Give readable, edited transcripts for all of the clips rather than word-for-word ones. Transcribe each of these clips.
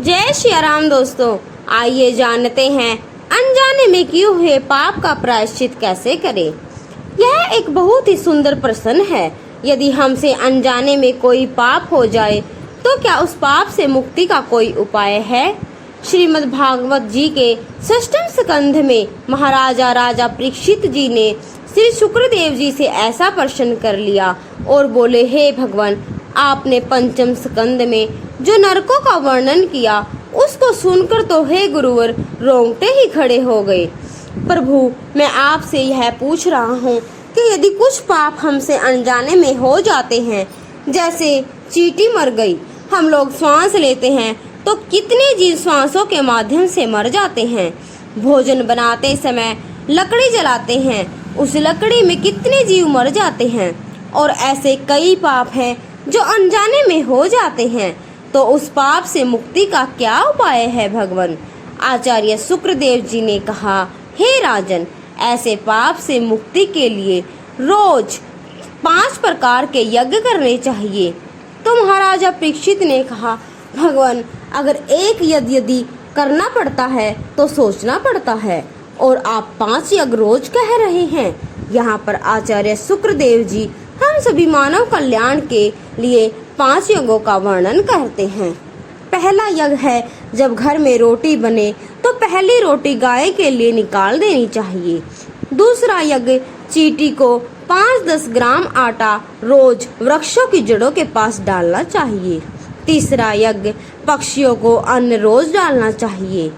जय श्री राम दोस्तों, आइए जानते हैं अनजाने में किए हुए पाप का प्रायश्चित कैसे करें। यह एक बहुत ही सुंदर प्रश्न है। यदि हमसे अनजाने में कोई पाप हो जाए तो क्या उस पाप से मुक्ति का कोई उपाय है? श्रीमद् भागवत जी के षष्ठम स्कंध में महाराजा राजा परीक्षित जी ने श्री शुक्रदेव जी से ऐसा प्रश्न कर लिया और बोले, हे भगवान, आपने पंचम स्कंद में जो नरकों का वर्णन किया उसको सुनकर तो हे गुरुवर रोंगटे ही खड़े हो गए। प्रभु, मैं आपसे यह पूछ रहा हूँ कि यदि कुछ पाप हमसे अनजाने में हो जाते हैं, जैसे चींटी मर गई, हम लोग श्वास लेते हैं तो कितने जीव श्वासों के माध्यम से मर जाते हैं। भोजन बनाते समय लकड़ी जलाते हैं, उस लकड़ी में कितने जीव मर जाते हैं। और ऐसे कई पाप हैं जो अनजाने में हो जाते हैं, तो उस पाप से मुक्ति का क्या उपाय है भगवान? आचार्य शुक्रदेव जी ने कहा, हे राजन, ऐसे पाप से मुक्ति के लिए रोज 5 प्रकार के यज्ञ करने चाहिए। तो महाराजा परीक्षित ने कहा, भगवान, अगर एक यदि करना पड़ता है तो सोचना पड़ता है, और आप 5 यज्ञ रोज कह रहे हैं। यहाँ पर आचार्य शुक्रदेव जी हम सभी मानव कल्याण के लिए 5 यज्ञों का वर्णन करते हैं। पहला यज्ञ है, जब घर में रोटी बने तो पहली रोटी गाय के लिए निकाल देनी चाहिए। दूसरा यज्ञ, चींटी को 5-10 ग्राम आटा रोज वृक्षों की जड़ों के पास डालना चाहिए। तीसरा यज्ञ, पक्षियों को अन्न रोज डालना चाहिए।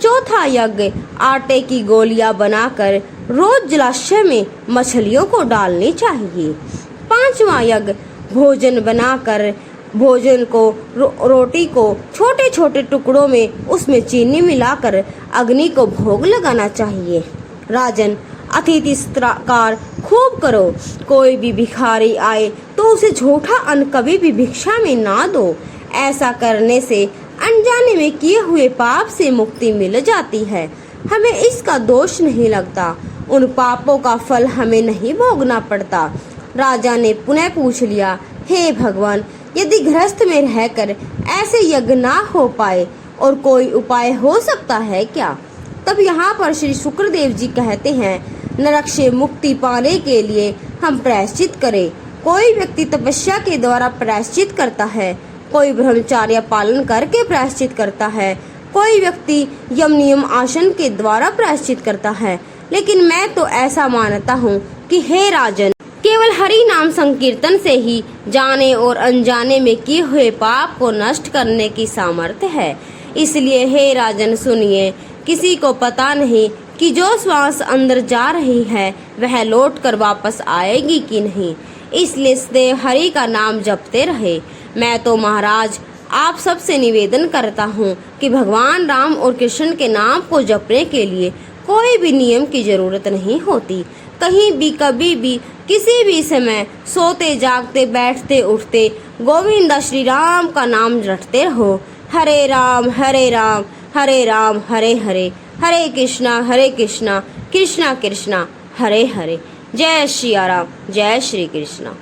चौथा यज्ञ, आटे की गोलियां बनाकर रोज जलाशय में मछलियों को डालनी चाहिए। 5वां यज्ञ, भोजन बनाकर भोजन को रोटी को छोटे छोटे टुकड़ों में उसमें चीनी मिलाकर अग्नि को भोग लगाना चाहिए। राजन, अतिथि सत्कार खूब करो। कोई भी भिखारी आए तो उसे झूठा अन्न कभी भी भिक्षा में ना दो। ऐसा करने से अनजाने में किए हुए पाप से मुक्ति मिल जाती है। हमें इसका दोष नहीं लगता, उन पापों का फल हमें नहीं भोगना पड़ता। राजा ने पुनः पूछ लिया, हे भगवान, यदि गृहस्थ में रहकर ऐसे यज्ञ ना हो पाए और कोई उपाय हो सकता है क्या? तब यहाँ पर श्री शुक्रदेव जी कहते हैं, नरक से मुक्ति पाने के लिए हम प्रायश्चित करें। कोई व्यक्ति तपस्या के द्वारा प्रायश्चित करता है, कोई ब्रह्मचर्य पालन करके प्रायश्चित करता है, कोई व्यक्ति यम नियम आसन के द्वारा प्रायश्चित करता है। लेकिन मैं तो ऐसा मानता हूँ कि हे राजन, केवल हरि नाम संकीर्तन से ही जाने और अनजाने में किए हुए पाप को नष्ट करने की सामर्थ्य है। इसलिए हे राजन सुनिए, किसी को पता नहीं कि जो श्वास अंदर जा रही है वह लौट कर वापस आएगी कि नहीं। इसलिए सदैव हरि का नाम जपते रहे। मैं तो महाराज आप सबसे निवेदन करता हूँ कि भगवान राम और कृष्ण के नाम को जपने के लिए कोई भी नियम की जरूरत नहीं होती। कहीं भी, कभी भी, किसी भी समय, सोते जागते बैठते उठते गोविंदा श्री राम का नाम रटते रहो। हरे राम हरे राम हरे राम हरे हरे, हरे कृष्णा कृष्णा कृष्णा हरे हरे। जय श्री राम, जय श्री कृष्णा।